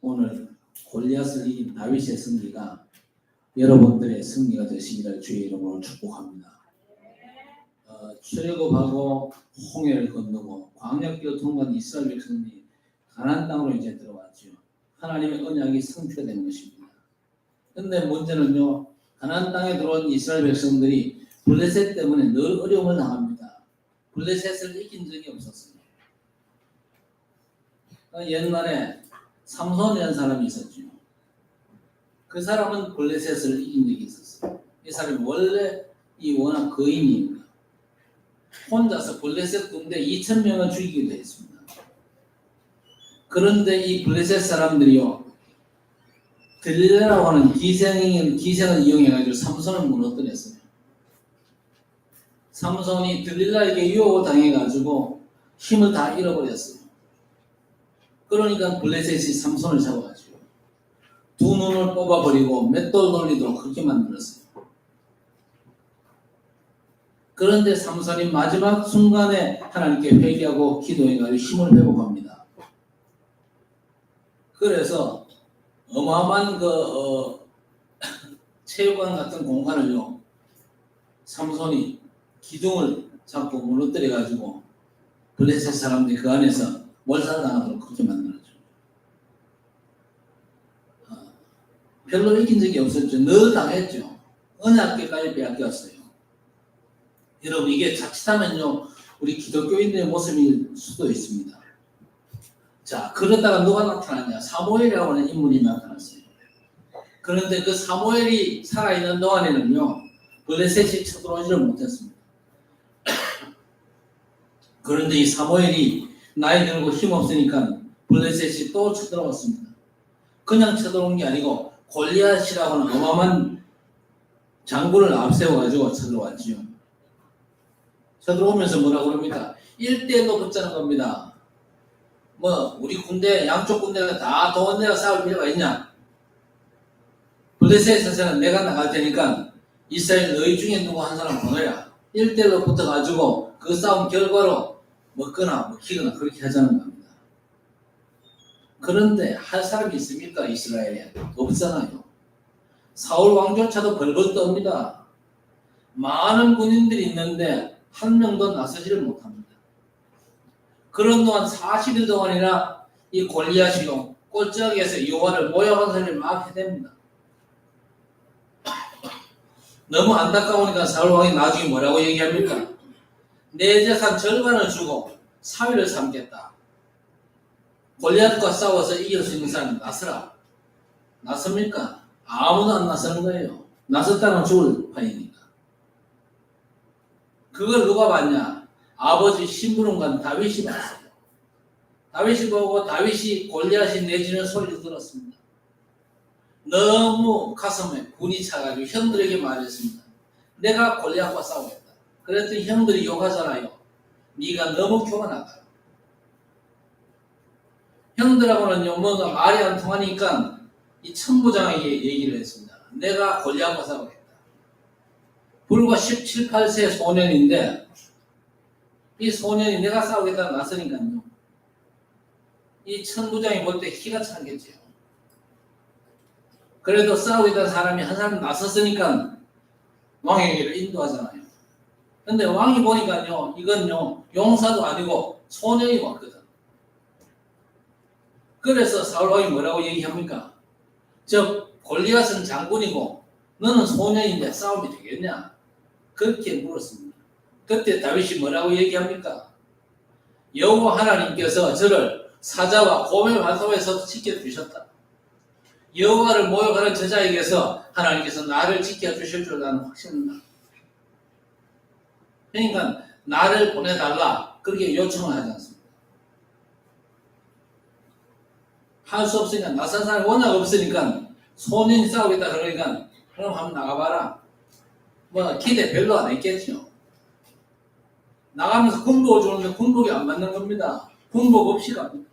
오늘 골리앗을 이긴 다윗의 승리가 여러분들의 승리가 되시기를 주의 이름으로 축복합니다. 출애굽하고 홍해를 건너고 광야길을 통과한 이스라엘 백성들이 가나안 땅으로 이제 들어왔죠. 하나님의 언약이 성취된 것입니다. 그런데 문제는요, 가나안 땅에 들어온 이스라엘 백성들이 블레셋 때문에 늘 어려움을 당합니다. 블레셋을 이긴 적이 없었어요. 옛날에 삼손이라는 사람이 있었죠. 그 사람은 블레셋을 이긴 적이 있었어요. 이 사람이 원래 워낙 거인이니까 혼자서 블레셋 군대 2,000명을 죽이기도 했습니다. 그런데 이 블레셋 사람들이요, 들릴라라고 하는 기생을 이용해가지고 삼손을 무너뜨렸어요. 삼손이 들릴라에게 유혹을 당해가지고 힘을 다 잃어버렸어요. 그러니까 블레셋이 삼손을 잡아가지고 두 눈을 뽑아버리고 맷돌 돌리도록 그렇게 만들었어요. 그런데 삼손이 마지막 순간에 하나님께 회개하고 기도해가지고 힘을 회복합니다. 그래서 어마어마한 체육관 같은 공간을요, 삼손이 기둥을 잡고 무너뜨려가지고 블레셋 사람들이 그 안에서 몰살당하도록 그렇게 만들었죠. 별로 이긴 적이 없었죠. 늘 당했죠. 언약궤까지 빼앗겼어요. 여러분, 이게 자칫하면요, 우리 기독교인들의 모습일 수도 있습니다. 자, 그러다가 누가 나타났냐? 사무엘이라고 하는 인물이 나타났어요. 그런데 그 사무엘이 살아있는 동안에는요, 블레셋이 쳐들어오지를 못했습니다. 그런데 이 사무엘이 나이 들고 힘없으니까 블레셋이 또 쳐들어왔습니다. 그냥 쳐들어온 게 아니고 골리앗이라고 하는 어마어마한 장군을 앞세워가지고 쳐들어왔지요. 쳐들어오면서 뭐라고 그럽니까? 1대1로 붙자는 겁니다. 우리 군대, 양쪽 군대가 다 동원되어 싸울 필요가 있냐? 블레셋에서는 내가 나갈 테니까 이스라엘 너희 중에 누구 한 사람 보내라. 1대1로 붙어가지고 그 싸움 결과로 먹거나 먹히거나 그렇게 하자는 겁니다. 그런데 할 사람이 있습니까? 이스라엘에 없잖아요. 사울 왕조차도 벌벌 떱니다. 많은 군인들이 있는데 한 명도 나서지를 못합니다. 그런 동안 40일 동안이나 이 골리앗이요, 꼴짝에서 여호와를 모욕한 소리를 막 해댑니다. 너무 안타까우니까 사울 왕이 나중에 뭐라고 얘기합니까? 내 재산 절반을 주고 사위를 삼겠다. 골리앗과 싸워서 이길 수 있는 사람이 나서라. 나섭니까? 아무도 안 나서는 거예요. 나섰다면 죽을 판이니까. 그걸 누가 봤냐? 아버지 심부름관 다윗이 봤어요. 다윗이 보고 다윗이 골리앗이 내지는 소리를 들었습니다. 너무 가슴에 분이 차가지고 형들에게 말했습니다. 내가 골리앗과 싸우겠다. 그랬더니 형들이 욕하잖아요. 네가 너무 교만하다. 형들하고는요, 뭔가 말이 안 통하니까 이 천부장에게 얘기를 했습니다. 내가 골리앗과 싸우겠다. 불과 17, 18세 소년인데 이 소년이 내가 싸우겠다고 나서니까요, 이 천부장이 볼 때 기가 차겠죠. 그래도 싸우겠다는 사람이 한 사람 나섰으니까 왕에게를 인도하잖아요. 근데 왕이 보니까요, 이건요, 용사도 아니고 소년이 왔거든. 그래서 사울 왕이 뭐라고 얘기합니까? 저 골리앗은 장군이고 너는 소년인데 싸움이 되겠냐? 그렇게 물었습니다. 그때 다윗이 뭐라고 얘기합니까? 여호와 하나님께서 저를 사자와 곰의 환소에서 지켜주셨다. 여호와를 모욕하는 저자에게서 하나님께서 나를 지켜주실 줄 나는 확신한다. 그러니까 나를 보내달라 그렇게 요청을 하지 않습니다. 할 수 없으니까 나선 사람이 워낙 없으니까 소년이 싸우겠다 그러니까 그럼 한번 나가봐라. 기대 별로 안 했겠죠. 나가면서 군복을 주는데 군복이 안 맞는 겁니다. 군복 없이 갑니다.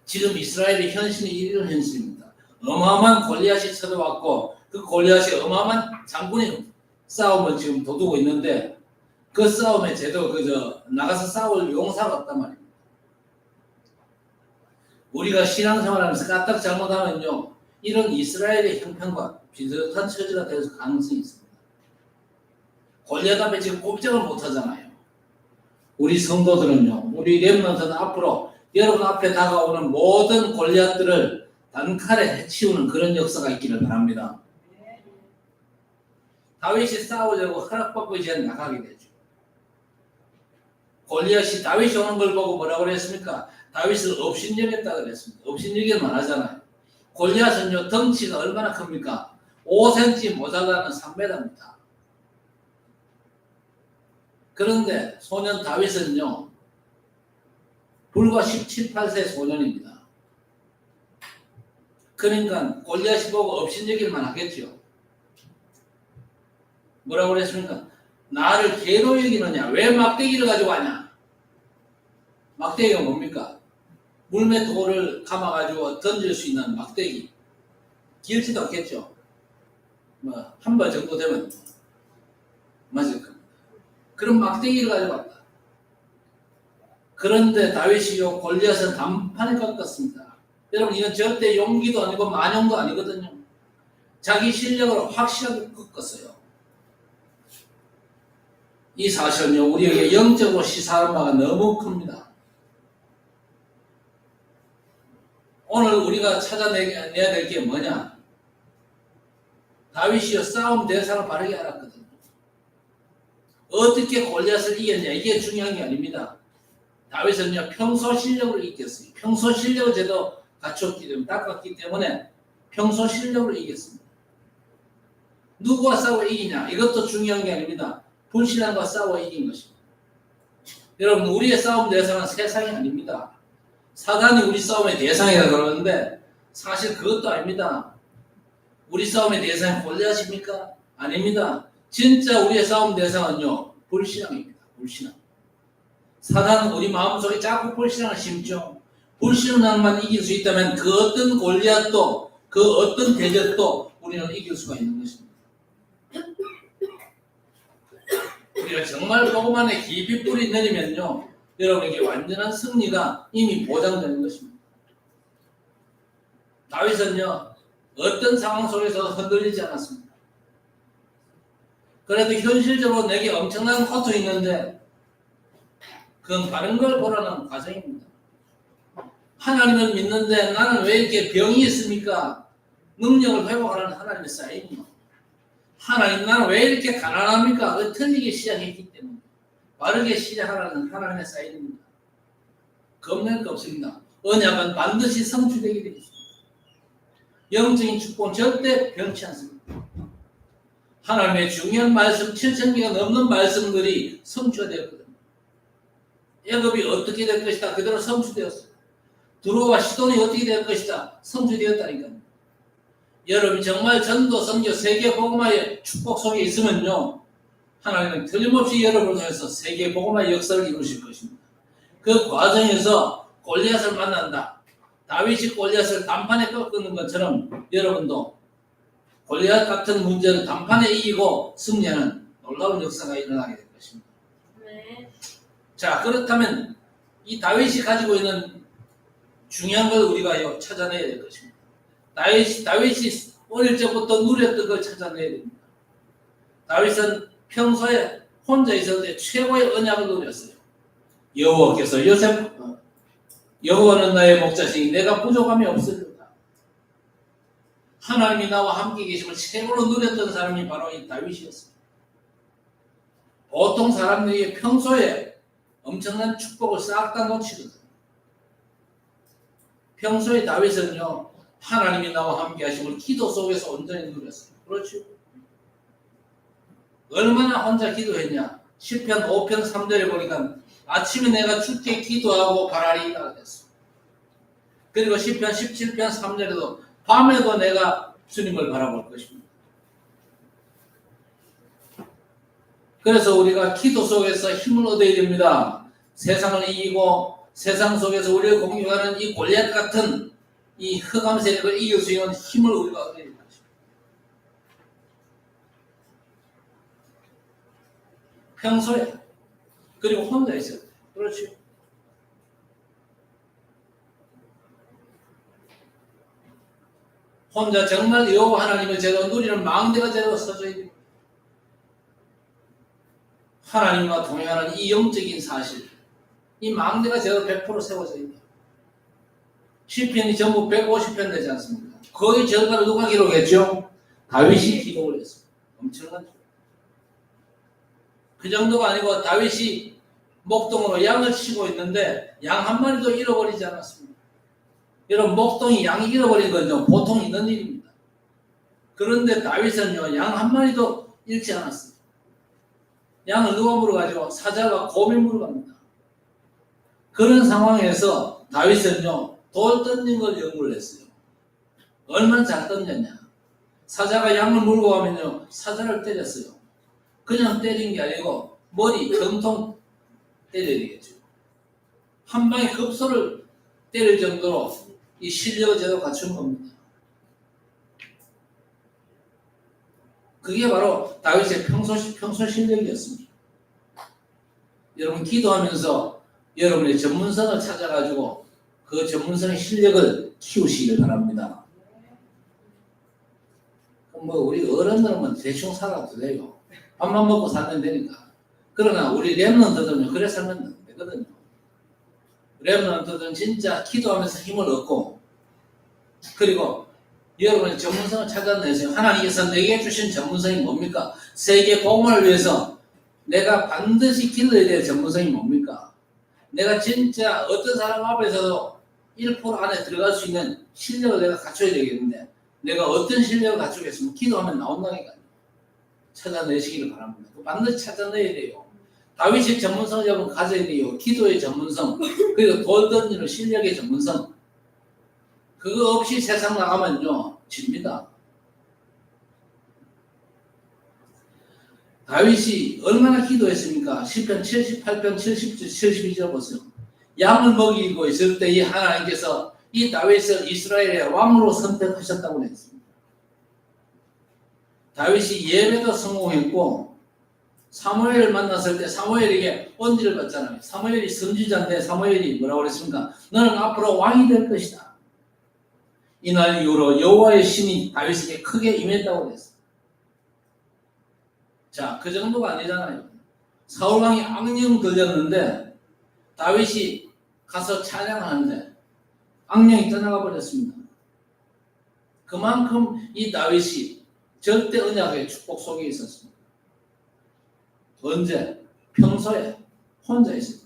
지금 이스라엘의 현실이 이런 현실입니다. 어마어마한 골리앗이 쳐들어왔고 그 골리앗이 어마어마한 장군의 싸움을 지금 도두고 있는데 그 싸움에 제대로 나가서 싸울 용사가 없단 말입니다. 우리가 신앙생활하면서 까딱 잘못하면요, 이런 이스라엘의 형편과 비슷한 처지가 될 가능성이 있습니다. 골리앗 앞에 지금 꼼짝을 못하잖아요. 우리 성도들은요, 우리 렘넌트는 앞으로 여러분 앞에 다가오는 모든 골리앗들을 단칼에 해치우는 그런 역사가 있기를 바랍니다. 다윗이 싸우려고 허락받고 이제 나가게 되죠. 골리앗이 다윗이 오는 걸 보고 뭐라고 그랬습니까? 다윗을 업신여겼다 그랬습니다. 업신여기만 하잖아요. 골리앗은요, 덩치가 얼마나 큽니까? 5cm 모자라는 3m입니다. 그런데 소년 다윗은요, 불과 17, 8세 소년입니다. 그러니까 골리앗이 보고 업신여길만 하겠죠. 뭐라고 그랬습니까? 나를 개로 여기느냐? 왜 막대기를 가지고 왔냐? 막대기가 뭡니까? 물매 돌을 감아가지고 던질 수 있는 막대기. 길지도 않겠죠. 뭐 한 발 정도 되면 맞을 겁니다. 그런 막대기를 가지고 왔다. 그런데 다윗이요, 골리앗은 단판에 꺾었습니다. 여러분, 이건 절대 용기도 아니고 만용도 아니거든요. 자기 실력으로 확실하게 꺾었어요. 이 사실은요, 우리에게 영적으로 시사하는 바가 너무 큽니다. 오늘 우리가 찾아내야 될 게 뭐냐? 다윗이요, 싸움 대상을 바르게 알았거든요. 어떻게 골리앗을 이겼냐? 이게 중요한 게 아닙니다. 다윗은요, 평소 실력으로 이겼어요. 평소 실력을 제대로 갖췄기 때문에, 닦았기 때문에 평소 실력으로 이겼습니다. 누구와 싸워 이기냐? 이것도 중요한 게 아닙니다. 불신앙과 싸워 이긴 것입니다. 여러분, 우리의 싸움 대상은 세상이 아닙니다. 사단이 우리 싸움의 대상이라 그러는데 사실 그것도 아닙니다. 우리 싸움의 대상이 골리앗입니까? 아닙니다. 진짜 우리의 싸움 대상은요, 불신앙입니다. 불신앙. 사단은 우리 마음속에 자꾸 불신앙을 심죠. 불신앙만 이길 수 있다면 그 어떤 골리앗도, 그 어떤 대적도 우리는 이길 수가 있는 것입니다. 우리가 정말 복음안에 깊이 뿌리 내리면요, 여러분에게 완전한 승리가 이미 보장되는 것입니다. 다윗은요, 어떤 상황 속에서도 흔들리지 않았습니다. 그래도 현실적으로 내게 엄청난 고통이 있는데 그건 다른 걸 보라는 과정입니다. 하나님을 믿는데 나는 왜 이렇게 병이 있습니까? 능력을 회복하라는 하나님의 사인이요. 하나님, 나는 왜 이렇게 가난합니까? 틀리게 시작했기 때문에 바르게 시작하라는 하나님의 사인입니다. 겁낼 거 없습니다. 언약은 반드시 성취되게 되어 있습니다. 영적인 축복은 절대 변치 않습니다. 하나님의 중요한 말씀, 7,000개가 넘는 말씀들이 성취가 되었거든요. 애굽이 어떻게 될 것이다, 그대로 성취되었어요. 두로와 시돈이 어떻게 될 것이다, 성취되었다니까요. 여러분이 정말 전도, 선교, 세계 복음화의 축복 속에 있으면요, 하나님은 틀림없이 여러분을 통해서 세계 복음화의 역사를 이루실 것입니다. 그 과정에서 골리앗을 만난다. 다윗이 골리앗을 단판에 꺾는 것처럼 여러분도 골리앗 같은 문제를 단판에 이기고 승리하는 놀라운 역사가 일어나게 될 것입니다. 네. 자, 그렇다면 이 다윗이 가지고 있는 중요한 걸 우리가 찾아내야 될 것입니다. 다윗이 어릴 적부터 누렸던 걸 찾아내야 됩니다. 다윗은 평소에 혼자 있을 때 최고의 언약을 누렸어요. 여호와께서 여호와는 나의 목자시니 내가 부족함이 없으리로다. 하나님이 나와 함께 계심을 최고로 누렸던 사람이 바로 이 다윗이었습니다. 보통 사람들이 평소에 엄청난 축복을 싹 다 놓치거든요. 평소에 다윗은요, 하나님이 나와 함께 하심을 기도 속에서 온전히 누렸어요. 그렇죠? 얼마나 혼자 기도했냐? 시편 5편 3절에 보니까 아침에 내가 주께 기도하고 바라리이다 그랬어요. 그리고 시편 17편 3절에도 밤에도 내가 주님을 바라볼 것입니다. 그래서 우리가 기도 속에서 힘을 얻어야 됩니다. 세상을 이기고 세상 속에서 우리가 공격하는 이 골리앗 같은 이 흑암 세력을 이길 수 있는 힘을 우리가 얻어야 됩니다. 평소에, 그리고 혼자 있어요. 그렇죠. 혼자 정말 여호와 하나님을 제대로 누리는 망대가 제대로 서져야 됩니다. 하나님과 동행하는 이 영적인 사실, 이 망대가 제대로 100% 세워져야 됩니다. 시편이 전부 150편 되지 않습니까? 거의 절반을 누가 기록했죠? 다윗이 기록을 했습니다. 엄청난 그 정도가 아니고 다윗이 목동으로 양을 치고 있는데 양 한 마리도 잃어버리지 않았습니다. 여러분, 목동이 양이 잃어버린 건 보통 있는 일입니다. 그런데 다윗은요, 양 한 마리도 잃지 않았어요. 양을 누가 물어가지고? 사자가 곰이 물어갑니다. 그런 상황에서 다윗은요, 돌 던진 걸 연구를 했어요. 얼마나 잘 던졌냐. 사자가 양을 물고 가면요, 사자를 때렸어요. 그냥 때린 게 아니고 머리 정통 때려야 되겠죠. 한 방에 급소를 때릴 정도로 이 실력을 제대로 갖춘 겁니다. 그게 바로 다윗의 평소 실력이었습니다. 여러분, 기도하면서 여러분의 전문성을 찾아가지고 그 전문성의 실력을 키우시길 바랍니다. 우리 어른들은 대충 살아도 돼요. 밥만 먹고 살면 되니까. 그러나 우리 렘넌트들은 그래 살면 안 되거든요. 렘넌트들은 진짜 기도하면서 힘을 얻고, 그리고 여러분의 전문성을 찾아내세요. 하나님께서 내게 주신 전문성이 뭡니까? 세계 복음을 위해서 내가 반드시 길러야 될 전문성이 뭡니까? 내가 진짜 어떤 사람 앞에서도 1% 안에 들어갈 수 있는 실력을 내가 갖춰야 되겠는데, 내가 어떤 실력을 갖추겠으면 기도하면 나온다니까요. 찾아내시기를 바랍니다. 반드시 찾아내야 돼요. 다윗의 전문성을 여러분 가져야 돼요. 기도의 전문성, 그리고 돌 던지는 실력의 전문성. 그거 없이 세상 나가면요, 집니다. 다윗이 얼마나 기도했습니까? 시편 78편 72절 보세요. 양을 먹이고 있을 때 이 하나님께서 이 다윗을 이스라엘의 왕으로 선택하셨다고 했습니다. 다윗이 예배도 성공했고, 사무엘을 만났을 때 사무엘에게 언지를 받잖아요. 사무엘이 선지자인데 사무엘이 뭐라고 그랬습니까? 너는 앞으로 왕이 될 것이다. 이날 이후로 여호와의 신이 다윗에게 크게 임했다고 했어요. 자, 그 정도가 아니잖아요. 사울왕이 악령 들렸는데 다윗이 가서 찬양하는데 악령이 떠나가 버렸습니다. 그만큼 이 다윗이 절대 언약의 축복 속에 있었습니다. 언제? 평소에 혼자 있을 때.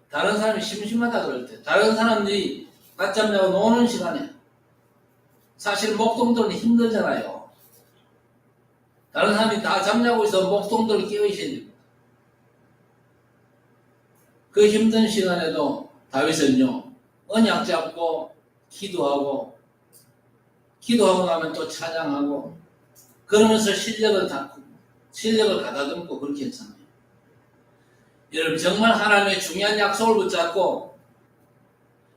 다른 사람이 심심하다 그럴 때, 다른 사람들이 낮잠 자고 노는 시간에, 사실 목동들은 힘들잖아요. 다른 사람이 다 잠자고 있어 목동들을 깨워 있어야 됩니다. 그 힘든 시간에도 다윗은요, 언약 잡고 기도하고 나면 또 찬양하고, 그러면서 실력을 가다듬고 그렇게 했잖아요. 여러분, 정말 하나님의 중요한 약속을 붙잡고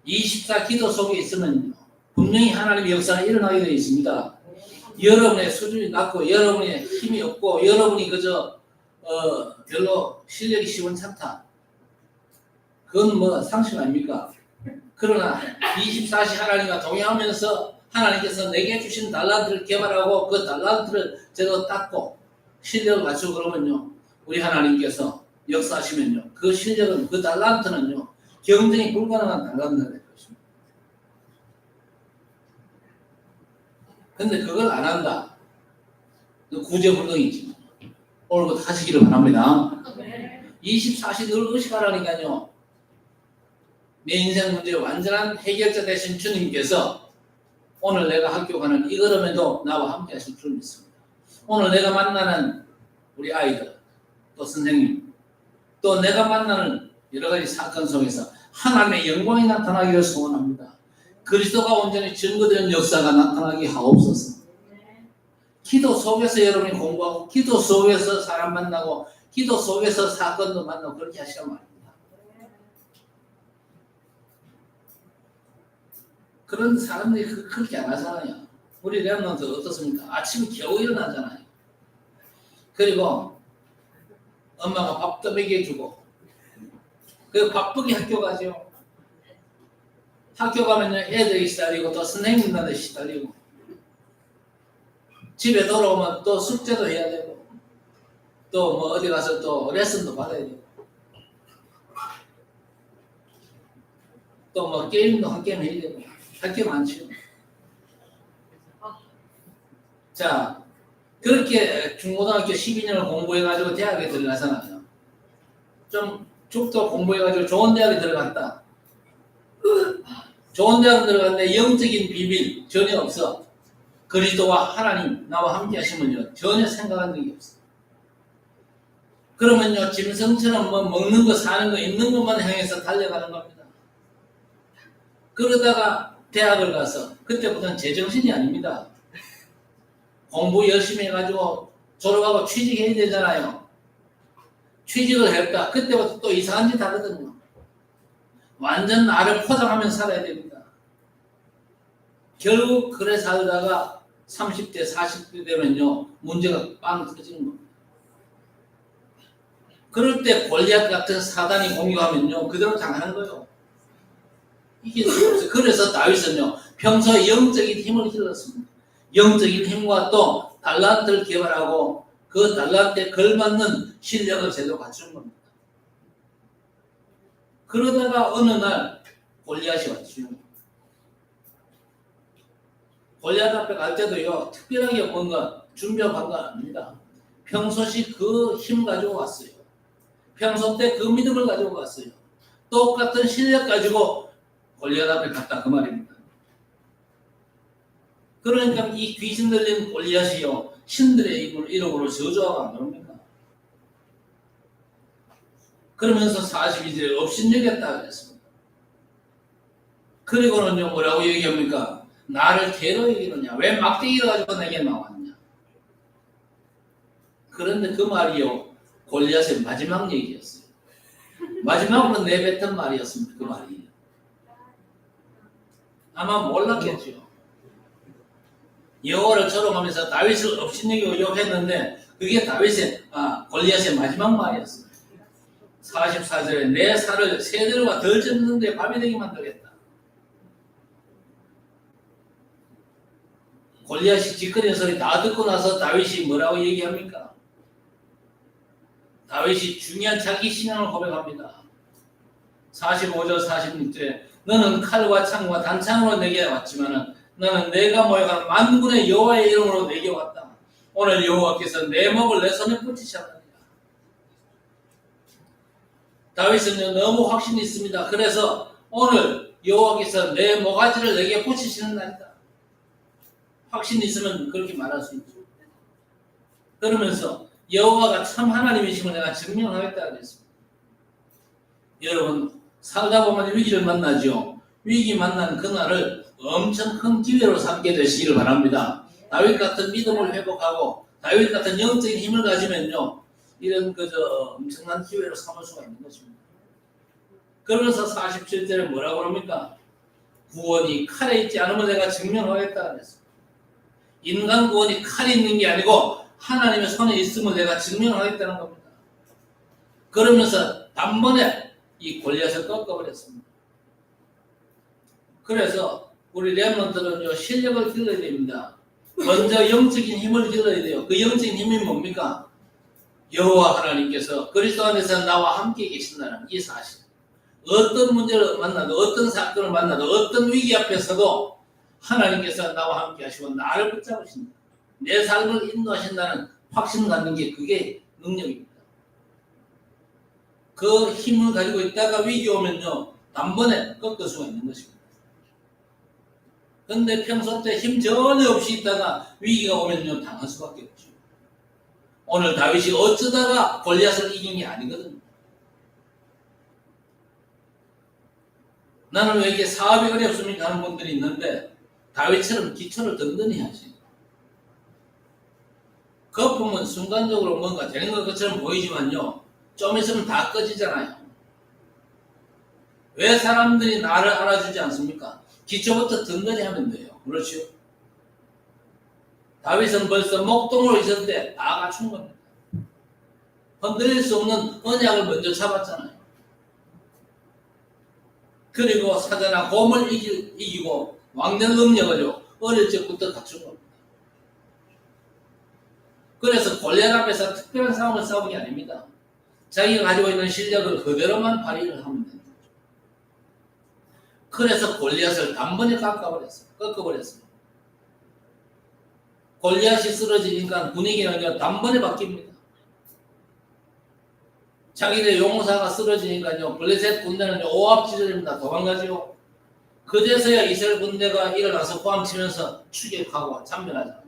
24 기도 속에 있으면 분명히 하나님의 역사가 일어나게 되어 있습니다. 여러분의 수준이 낮고 여러분의 힘이 없고 여러분이 그저 별로 실력이 시원찮다, 그건 상식 아닙니까? 그러나 24시 하나님과 동행하면서 하나님께서 내게 주신 달란트를 개발하고 그 달란트를 제대로 닦고 실력을 갖추고 그러면요, 우리 하나님께서 역사하시면요, 그 실력은, 그 달란트는요, 경쟁이 불가능한 달란트가 될 것입니다. 근데 그걸 안 한다. 구제불능이지. 오늘부터 하시기를 바랍니다. 24시 늘 의식하라니까요. 내 인생 문제의 완전한 해결자 되신 주님께서 오늘 내가 학교 가는 이 걸음에도 나와 함께 하실 줄 믿습니다. 오늘 내가 만나는 우리 아이들, 또 선생님, 또 내가 만나는 여러 가지 사건 속에서 하나님의 영광이 나타나기를 소원합니다. 그리스도가 온전히 증거되는 역사가 나타나게 하옵소서. 기도 속에서 여러분이 공부하고, 기도 속에서 사람 만나고, 기도 속에서 사건도 만나고, 그렇게 하시란 말입니다. 그런 사람들이 그렇게 안 하잖아요. 우리 렘넌트 어떻습니까? 아침에 겨우 일어나잖아요. 그리고 엄마가 밥 떠먹여 주고, 그 바쁘게 학교 가죠. 학교 가면요 애들이 시달리고 또 선생님들한테 시달리고 집에 돌아오면 또 숙제도 해야 되고 또 뭐 어디 가서 또 레슨도 받아야 되고 또 뭐 게임도 한 게임 해야 되고 할 게 많죠. 자 그렇게 중고등학교 12년을 공부해가지고 대학에 들어가잖아요. 좀 죽도 공부해가지고 좋은 대학에 들어갔다. 좋은 대학 들어갔는데 영적인 비밀 전혀 없어. 그리스도와 하나님 나와 함께 하시면요 전혀 생각한 적이 없어. 그러면요 짐승처럼 뭐 먹는 거 사는 거 있는 것만 향해서 달려가는 겁니다. 그러다가 대학을 가서 그때부터는 제정신이 아닙니다. 공부 열심히 해가지고 졸업하고 취직해야 되잖아요. 취직을 했다. 그때부터 또 이상한 짓 하거든요. 완전 나를 포장하면서 살아야 됩니다. 결국 그래 살다가 30대 40대 되면요 문제가 빵 터지는 겁니다. 그럴 때 골리앗 같은 사단이 공격하면요 그대로 당하는 거예요. 이게 없어요. 그래서 다윗은요 평소에 영적인 힘을 길렀습니다. 영적인 힘과 또 달란트를 개발하고 그 달란트에 걸맞는 실력을 제대로 갖추는 겁니다. 그러다가 어느 날 골리앗이 왔죠. 골리앗 앞에 갈 때도요 특별하게 뭔가 준비한 건 아닙니다. 평소시 그 힘 가지고 왔어요. 평소 때 그 믿음을 가지고 갔어요. 똑같은 실력 가지고 골리앗 앞에 갔다 그 말입니다. 그러니까 이 귀신 들린 골리앗이요 신들의 이름으로 저주하고 안 그럽니까? 그러면서 42절에 업신여겼다 그랬습니다. 그리고는요 뭐라고 얘기합니까? 나를 개로 여기느냐? 왜 막대기를 가지고 내게 나왔냐? 그런데 그 말이요 골리앗의 마지막 얘기였어요. 마지막으로 내뱉은 말이었습니다. 그 말이. 아마 몰랐겠죠. 여호와를 조롱하면서 다윗을 업신여기고 욕했는데 그게 골리앗의 마지막 말이었습니다. 44절에 내 살을 새들과 덜 젖는데 밤이 되게 만들겠다. 골리앗이 지끄러진 소리 다 듣고 나서 다윗이 뭐라고 얘기합니까? 다윗이 중요한 자기 신앙을 고백합니다. 45절 46절에 너는 칼과 창과 단창으로 내게 왔지만은 나는 내가 모여가는 만군의 여호와의 이름으로 내게 왔다. 오늘 여호와께서 내 목을 내 손에 붙이셨느니라. 다윗은 너무 확신이 있습니다. 그래서 오늘 여호와께서 내 모가지를 내게 붙이시는 날이다. 확신이 있으면 그렇게 말할 수 있죠. 그러면서 여호와가 참 하나님이심을 내가 증명하겠다 그랬습니다. 여러분 살다 보면 위기를 만나죠. 위기 만난 그날을 엄청 큰 기회로 삼게 되시기를 바랍니다. 다윗 같은 믿음을 회복하고 다윗 같은 영적인 힘을 가지면요 이런 엄청난 기회로 삼을 수가 있는 것입니다. 그러면서 47절에 뭐라고 합니까? 구원이 칼에 있지 않으면 내가 증명하겠다 그랬습니다. 인간 구원이 칼이 있는 게 아니고 하나님의 손에 있으면 내가 증명하겠다는 겁니다. 그러면서 단번에 이 골리앗을 꺾어버렸습니다. 그래서 우리 렘넌트는요 실력을 길러야 됩니다. 먼저 영적인 힘을 길러야 돼요. 그 영적인 힘이 뭡니까? 여호와 하나님께서 그리스도 안에서 나와 함께 계신다는 이 사실. 어떤 문제를 만나도 어떤 사건을 만나도 어떤 위기 앞에서도 하나님께서 나와 함께 하시고 나를 붙잡으신다. 내 삶을 인도하신다는 확신을 갖는 게 그게 능력입니다. 그 힘을 가지고 있다가 위기 오면요 단번에 꺾을 수가 있는 것입니다. 그런데 평소 때 힘 전혀 없이 있다가 위기가 오면요 당할 수밖에 없죠. 오늘 다윗이 어쩌다가 골리앗을 이긴 게 아니거든요. 나는 왜 이렇게 사업이 어렵습니까 하는 분들이 있는데 다윗처럼 기초를 든든히 하지. 거품은 순간적으로 뭔가 되는 것처럼 보이지만요 좀 있으면 다 꺼지잖아요. 왜 사람들이 나를 알아주지 않습니까? 기초부터 든든히 하면 돼요. 그렇죠? 다윗은 벌써 목동으로 있을 때 다 갖춘 겁니다. 흔들릴 수 없는 언약을 먼저 잡았잖아요. 그리고 사자나 곰을 이기고 왕된 능력을 어릴 적부터 갖춘 겁니다. 그래서 골리앗 앞에서 특별한 싸움을 싸운 게 아닙니다. 자기가 가지고 있는 실력을 그대로만 발휘를 하면 됩니다. 그래서 골리앗을 단번에 꺾어버렸어요. 골리앗이 쓰러지니까 분위기는 단번에 바뀝니다. 자기네 용사가 쓰러지니까요, 블레셋 군대는 오합지졸입니다. 도망가죠. 그제서야 이스라엘 군대가 일어나서 호함치면서 추격하고 참전하죠.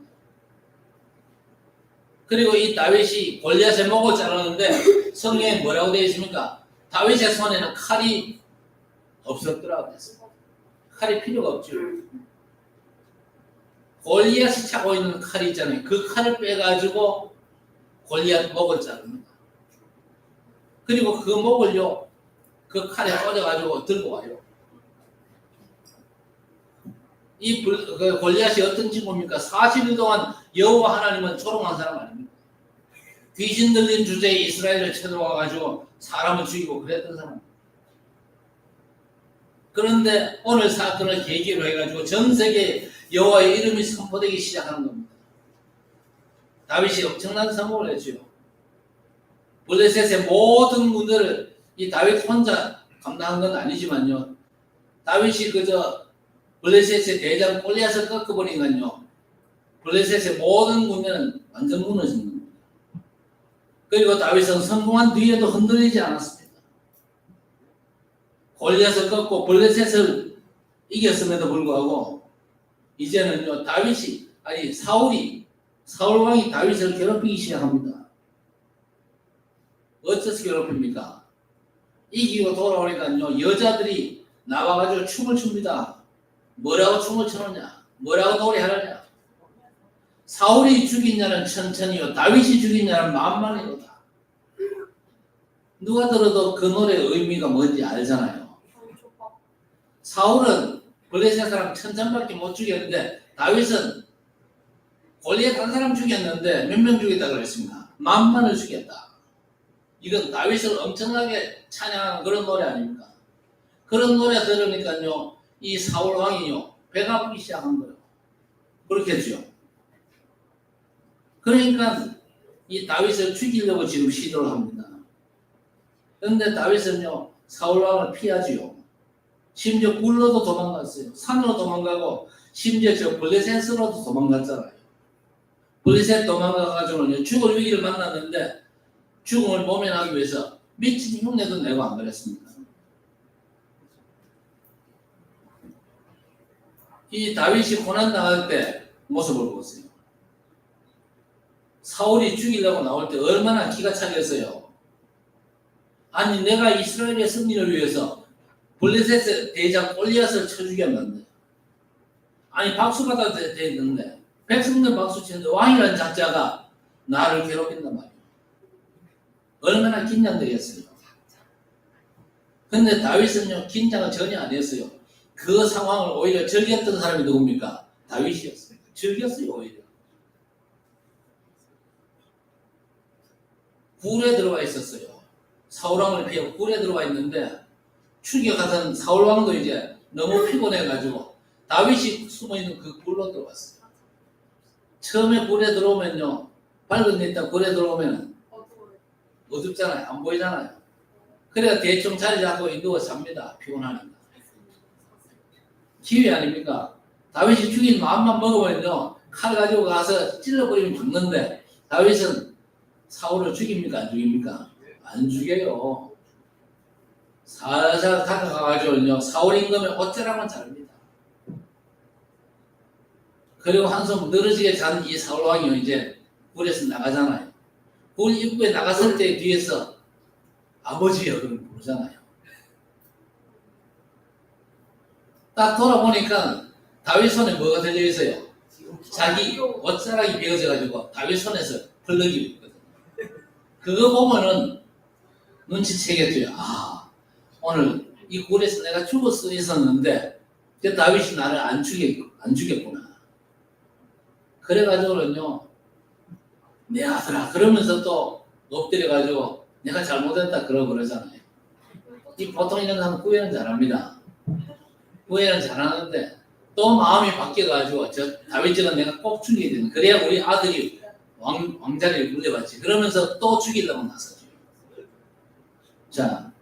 그리고 이 다윗이 골리앗의 목을 자르는데 성경에 뭐라고 되어 있습니까? 다윗의 손에는 칼이 없었더라고요. 칼이 필요가 없죠. 골리앗이 차고 있는 칼이 있잖아요. 그 칼을 빼가지고 골리앗 목을 자릅니다. 그리고 그 목을요, 그 칼에 꽂아가지고 들고 와요. 이 골리앗이 어떤 친구입니까? 40일 동안 여호와 하나님은 조롱한 사람 아닙니까? 귀신 들린 주제에 이스라엘을 쳐들어와가지고 사람을 죽이고 그랬던 사람. 그런데 오늘 사건을 계기로 해가지고 전 세계에 여호와의 이름이 선포되기 시작하는 겁니다. 다윗이 엄청난 성공을 했죠. 블레셋의 모든 문제를 이 다윗 혼자 감당한 건 아니지만요. 다윗이 그저 블레셋의 대장 골리앗을 꺾어버리니까요. 블레셋의 모든 군대는 완전 무너진 겁니다. 그리고 다윗은 성공한 뒤에도 흔들리지 않았습니다. 골리앗을 꺾고 블레셋을 이겼음에도 불구하고 이제는요, 사울 왕이 다윗을 괴롭히기 시작합니다. 어째서 괴롭힙니까? 이기고 돌아오니까요, 여자들이 나와가지고 춤을 춥니다. 뭐라고 춤을 춰느냐? 뭐라고 노래하느냐? 사울이 죽인 자는 천천히요, 다윗이 죽인 자는 만만히로다. 누가 들어도 그 노래의 의미가 뭔지 알잖아요. 사울은 블레셋 사람 1000밖에 못 죽였는데 다윗은 골리앗 한 사람 죽였는데 몇 명 죽였다고 그랬습니까? 만만을 죽였다. 이건 다윗을 엄청나게 찬양하는 그런 노래 아닙니까? 그런 노래 들으니까요, 이 사울 왕이요, 배가 아프기 시작한 거예요. 그렇겠죠. 그러니까 이 다윗을 죽이려고 지금 시도를 합니다. 그런데 다윗은요, 사울 왕을 피하지요. 심지어 굴로도 도망갔어요. 산으로 도망가고 심지어 저 블레셋으로도 도망갔잖아요. 블레셋 도망가가지고는 죽을 위기를 만났는데 죽음을 모면하기 위해서 미친 흉내도 내고 안 그랬습니까? 이 다윗이 고난 당할 때 모습을 보세요. 사울이 죽이려고 나올 때 얼마나 기가 차겠어요. 아니, 내가 이스라엘의 승리를 위해서 블레셋의 대장 골리앗을 쳐 죽였는데, 아니 박수 받아도 되는데 백성들 박수 치는데 왕이라는 자자가 나를 괴롭힌단 말이에요. 얼마나 긴장되겠어요. 근데 다윗은요, 긴장을 전혀 안 했어요. 그 상황을 오히려 즐겼던 사람이 누굽니까? 다윗이었어요. 즐겼어요, 오히려. 굴에 들어와 있었어요. 사울왕을 피하고 굴에 들어와 있는데 추격하던 사울왕도 이제 너무 피곤해가지고 다윗이 숨어있는 그 굴로 들어왔어요. 처음에 굴에 들어오면요, 밝은 데 있다 굴에 들어오면 어둡잖아요. 안 보이잖아요. 그래야 대충 자리 잡고 누워 잡니다. 피곤하니까. 기회 아닙니까? 다윗이 죽인 마음만 먹으면요, 칼 가지고 가서 찔러버리면 죽는데 다윗은 사울을 죽입니까? 안 죽입니까? 안 죽여요. 살살 다가가가지고요, 사울 임금의 옷자락만 자릅니다. 그리고 한숨 늘어지게 잔 이 사울 왕이요, 이제 굴에서 나가잖아요. 굴 입구에 나갔을 때 뒤에서 아버지여 그럼 부르잖아요. 딱 돌아보니까 다윗 손에 뭐가 들려 있어요? 자기 옷자락이 베어져가지고 다윗 손에서 펄럭이고 있거든요. 그거 보면은 눈치채겠죠. 아, 오늘 이 굴에서 내가 죽을 수 있었는데 다윗이 나를 안 죽였구나. 그래가지고는요, 내 아들아 그러면서 또 엎드려가지고 내가 잘못했다 그러잖아요. 이 보통 이런 사람 구애는 잘합니다. 후회는 잘하는데 또 마음이 바뀌어가지고 저 다윗처럼 내가 꼭 죽여야 되는, 그래야 우리 아들이 왕자를 물려받지. 그러면서 또 죽이려고 나서죠. 자,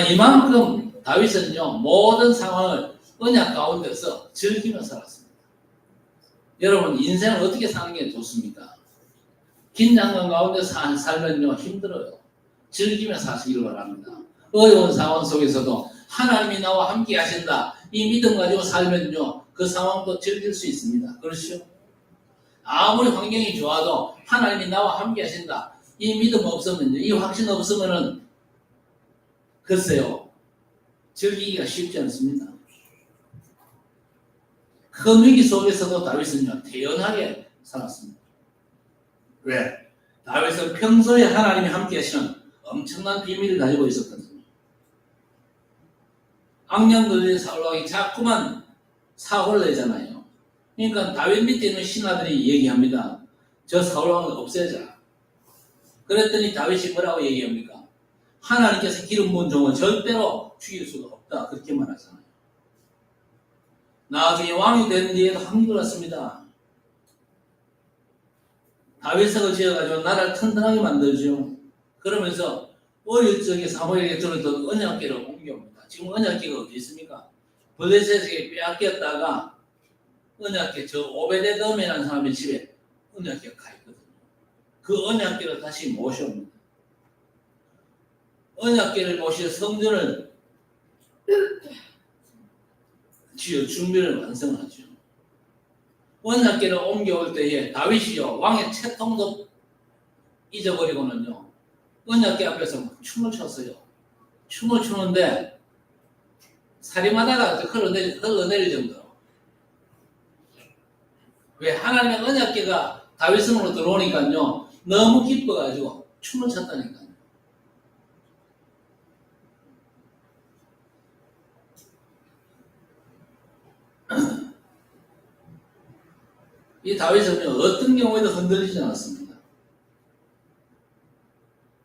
이만큼 다윗은요 모든 상황을 언약 가운데서 즐기며 살았습니다. 여러분 인생을 어떻게 사는 게 좋습니까? 긴장감 가운데 살면요 힘들어요. 즐기며 사시길 바랍니다. 어려운 상황 속에서도 하나님이 나와 함께 하신다, 이 믿음 가지고 살면요 그 상황도 즐길 수 있습니다. 그렇죠? 아무리 환경이 좋아도 하나님이 나와 함께 하신다, 이 믿음 없으면요, 이 확신 없으면은 글쎄요 즐기기가 쉽지 않습니다. 큰 위기 속에서도 다윗은요 태연하게 살았습니다. 왜? 다윗은 평소에 하나님이 함께 하시는 엄청난 비밀을 가지고 있었거든요. 악령 들린 사울왕이 자꾸만 사고를 내잖아요. 그러니까 다윗 밑에 있는 신하들이 얘기합니다. 저 사울왕을 없애자. 그랬더니 다윗이 뭐라고 얘기합니까? 하나님께서 기름 부은 종은 절대로 죽일 수가 없다, 그렇게 말하잖아요. 나중에 왕이 된 뒤에도 힘들었습니다. 다윗성을 지어가지고 나라를 튼튼하게 만들죠. 그러면서 어릴 적에 사무엘에게 들었던 언약궤를 옮겨옵니다. 지금 언약궤가 어디 있습니까? 블레셋에게 빼앗겼다가 언약궤, 저 오베데돔이라는 사람의 집에 언약궤가 가 있거든요. 그 언약궤를 다시 모셔옵니다. 언약궤를 모실 성전을 지어 준비를 완성하죠. 언약궤를 옮겨올 때에 다윗이요 왕의 채통도 잊어버리고는요 언약궤 앞에서 춤을 췄어요. 춤을 추는데 살인마다가 흘러내릴 정도로. 왜? 하나님의 언약궤가 다윗성으로 들어오니까요 너무 기뻐가지고 춤을 췄다니까요. 이 다윗은요 어떤 경우에도 흔들리지 않았습니다.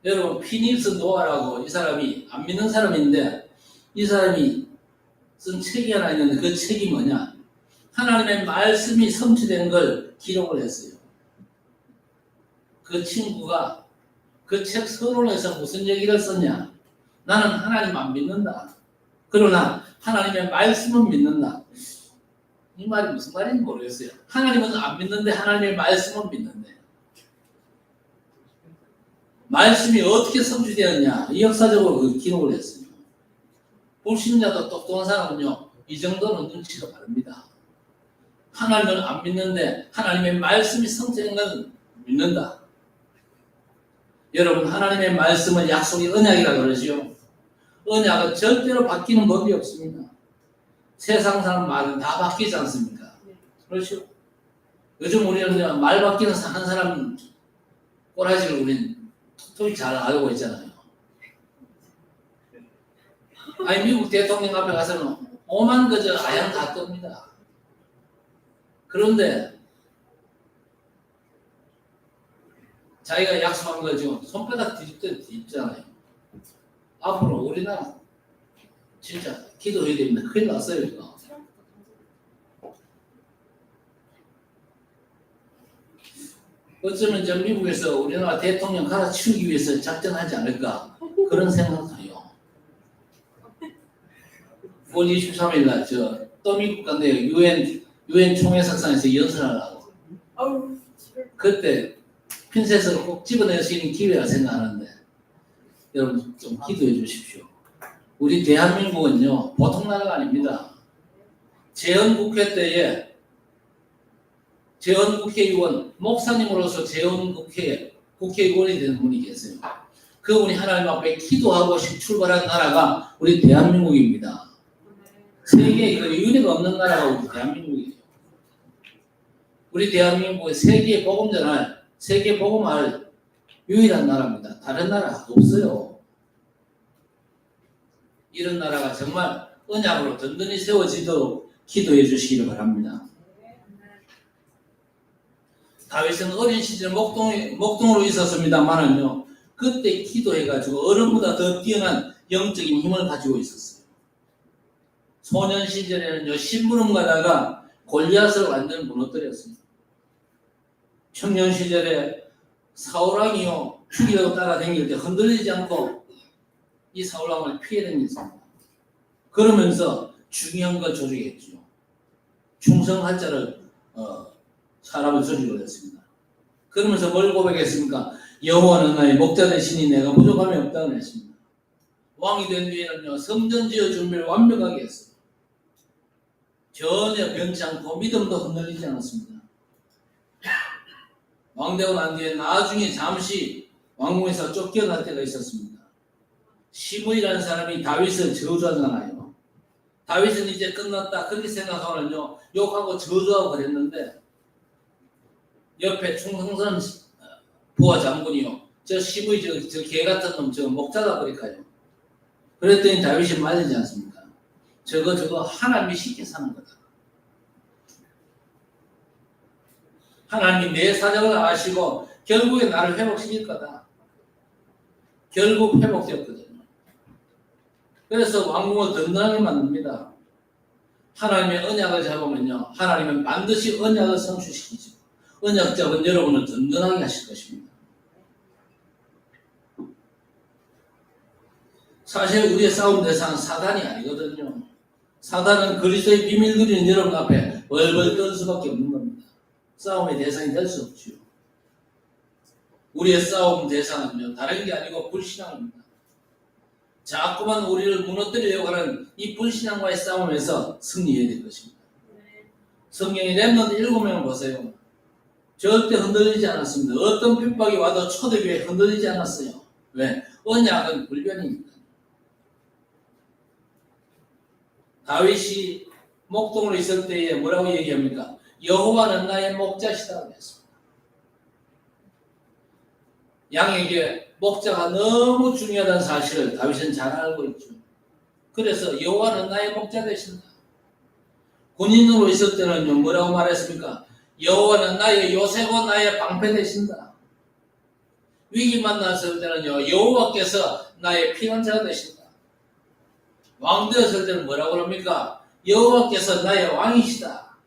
여러분 피닉스 노아라고 이 사람이 안 믿는 사람인데 이 사람이 쓴 책이 하나 있는데 그 책이 뭐냐? 하나님의 말씀이 성취되는 걸 기록을 했어요. 그 친구가 그 책 서론에서 무슨 얘기를 썼냐? 나는 하나님 안 믿는다. 그러나 하나님의 말씀은 믿는다. 이 말이 무슨 말인지 모르겠어요. 하나님은 안 믿는데 하나님의 말씀은 믿는데. 말씀이 어떻게 성취되었냐? 이 역사적으로 그 기록을 했어요. 불신자도 똑똑한 사람은요, 이 정도는 눈치가 바릅니다. 하나님은 안 믿는데 하나님의 말씀이 성취된 건 믿는다. 여러분, 하나님의 말씀은 약속의 언약이라고 그러죠. 언약은 절대로 바뀌는 법이 없습니다. 세상 사람 말은 다 바뀌지 않습니까? 그렇죠? 요즘 우리는 말 바뀌는 한 사람 꼬라지를 우리는 톡톡히 잘 알고 있잖아요. 아니 미국 대통령 앞에 가서는 오만 그저 아양 다 뜹니다. 그런데 자기가 약속한 거죠. 손바닥 뒤집을 때 뒤집잖아요. 앞으로 우리나라 진짜 기도해야 됩니다. 큰일 났어요 이거. 어쩌면 저 미국에서 우리나라 대통령 갈아치우기 위해서 작전하지 않을까 그런 생각도 해요. 9월 23일 날 또 미국 간데 유엔 총회석상에서 연설하려고. 그때 핀셋으로 꼭 집어낼 수 있는 기회라 생각하는데 여러분 좀 기도해 주십시오. 우리 대한민국은요 보통 나라가 아닙니다. 재헌국회 때에 재헌국회의원, 목사님으로서 재헌국회에 국회의원이 되는 분이 계세요. 그분이 하나님 앞에 기도하고 출발한 나라가 우리 대한민국입니다. 세계에 유례가 없는 나라가 우리 대한민국이에요. 우리 대한민국은 세계에 복음 전할, 세계 복음할 유일한 나라입니다. 다른 나라 없어요. 이런 나라가 정말 언약으로 든든히 세워지도록 기도해 주시기를 바랍니다. 다윗은 어린 시절 목동으로 있었습니다만은요, 그때 기도해가지고 어른보다 더 뛰어난 영적인 힘을 가지고 있었어요. 소년 시절에는요, 심부름 가다가 골리앗을 완전 무너뜨렸어요. 청년 시절에 사울왕이요, 죽이려고 따라다닐 때 흔들리지 않고 이 사울왕을 피해 다녔습니다. 그러면서 중요한 걸 조직했죠. 충성한 자를 사람을 조직을 했습니다. 그러면서 뭘 고백했습니까? 여호와는 나의 목자 되시니 내가 부족함이 없다고 했습니다. 왕이 된 뒤에는요, 성전 지어 준비를 완벽하게 했어요. 전혀 변치 않고 믿음도 흔들리지 않았습니다. 왕되고 난 뒤에 나중에 잠시 왕궁에서 쫓겨날 때가 있었습니다. 시므이라는 사람이 다윗을 저주하잖아요. 다윗은 이제 끝났다 그렇게 생각하면요, 욕하고 저주하고 그랬는데 옆에 충성선 부하 장군이요, 저 시므이 저 개 같은 놈 저 목자가 그럴까요? 그랬더니 다윗이 말리지 않습니까? 저거 하나님이 쉽게 사는 거다. 하나님이 내 사정을 아시고 결국에 나를 회복시킬 거다. 결국 회복되었거든요. 그래서 왕궁을 든든하게 만듭니다. 하나님의 언약을 잡으면요, 하나님은 반드시 언약을 성취시키죠. 언약 잡은 여러분을 든든하게 하실 것입니다. 사실 우리의 싸움 대상은 사단이 아니거든요. 사단은 그리스도의 비밀 누리는 여러분 앞에 벌벌 떨 수밖에 없는 겁니다. 싸움의 대상이 될 수 없죠. 우리의 싸움 대상은요, 다른 게 아니고 불신앙입니다. 자꾸만 우리를 무너뜨리려고 하는 이 불신앙과의 싸움에서 승리해야 될 것입니다. 성경의 렘넌트 7명을 보세요. 절대 흔들리지 않았습니다. 어떤 핍박이 와도 초대교회에 흔들리지 않았어요. 왜? 언약은 불변입니다. 다윗이 목동으로 있을 때에 뭐라고 얘기합니까? 여호와는 나의 목자시다고 했습니다. 양에게 목자가 너무 중요하다는 사실을 다윗은 잘 알고 있죠. 그래서 여호와는 나의 목자 되신다. 군인으로 있을 때는요, 뭐라고 말했습니까? 여호와는 나의 요새고 나의 방패 되신다. 위기 만났을 때는요, 여호와께서 나의 피난자가 되신다. 왕 되었을 때는 뭐라고 합니까? 여호와께서 나의 왕이시다.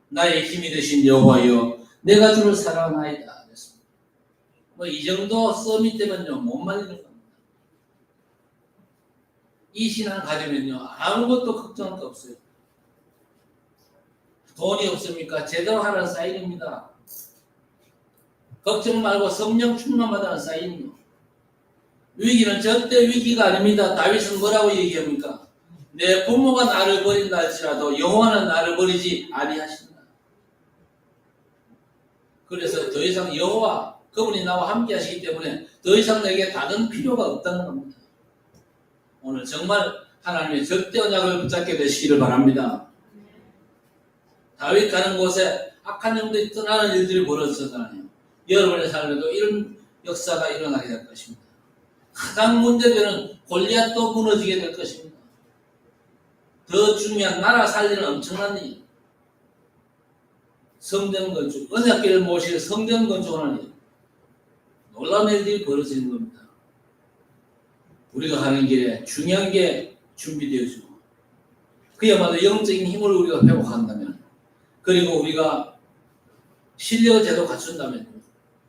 나의 힘이 되신 여호와여, 내가 주를 사랑하나이다. 이 정도 썸이 되면요, 못 말리는 겁니다. 이 신앙 가지면요, 아무것도 걱정할 거 없어요. 돈이 없습니까? 제대로 하라는 사인입니다. 걱정 말고 성령 충만받으라는 사인이요. 위기는 절대 위기가 아닙니다. 다윗은 뭐라고 얘기합니까? 내 부모가 나를 버린다 할지라도 여호와는 나를 버리지 아니하신다. 그래서 더 이상 여호와, 그분이 나와 함께 하시기 때문에 더 이상 내게 다른 필요가 없다는 겁니다. 오늘 정말 하나님의 절대 언약을 붙잡게 되시기를 바랍니다. 다윗 가는 곳에 악한 영들이 떠나는 일들이 벌어졌잖아요. 여러분의 삶에도 이런 역사가 일어나게 될 것입니다. 가장 문제되는 골리앗도 무너지게 될 것입니다. 더 중요한 나라 살리는 엄청난 일, 성전 건축, 언약궤를 모실 성전 건축하는 일, 놀라운 일들이 벌어지는 겁니다. 우리가 가는 길에 중요한 게 준비되어지고, 그야말로 영적인 힘을 우리가 회복한다면, 그리고 우리가 신뢰의 제도 갖춘다면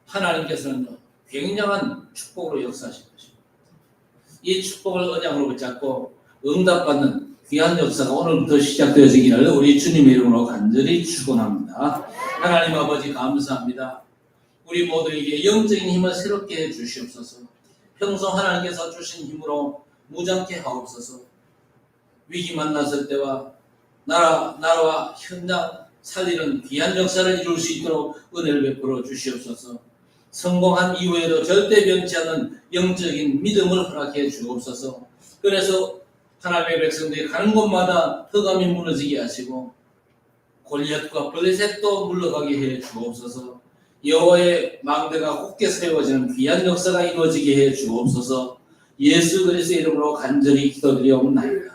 하나님께서는 굉장한 축복으로 역사하실 것입니다. 이 축복을 언약으로 붙잡고 응답받는 귀한 역사가 오늘부터 시작되어지기를 우리 주님의 이름으로 간절히 축원합니다. 하나님 아버지 감사합니다. 우리 모두에게 영적인 힘을 새롭게 해 주시옵소서. 평소 하나님께서 주신 힘으로 무장케 하옵소서. 위기 만났을 때와 나라와 현장 살리는 귀한 역사를 이룰 수 있도록 은혜를 베풀어 주시옵소서. 성공한 이후에도 절대 변치 않는 영적인 믿음을 허락해 주옵소서. 그래서 하나님의 백성들이 가는 곳마다 흑암이 무너지게 하시고 골리앗과 블레셋도 물러가게 해 주옵소서. 여호와의 망대가 굳게 세워지는 귀한 역사가 이루어지게 해 주옵소서. 예수 그리스도의 이름으로 간절히 기도드리옵나이다.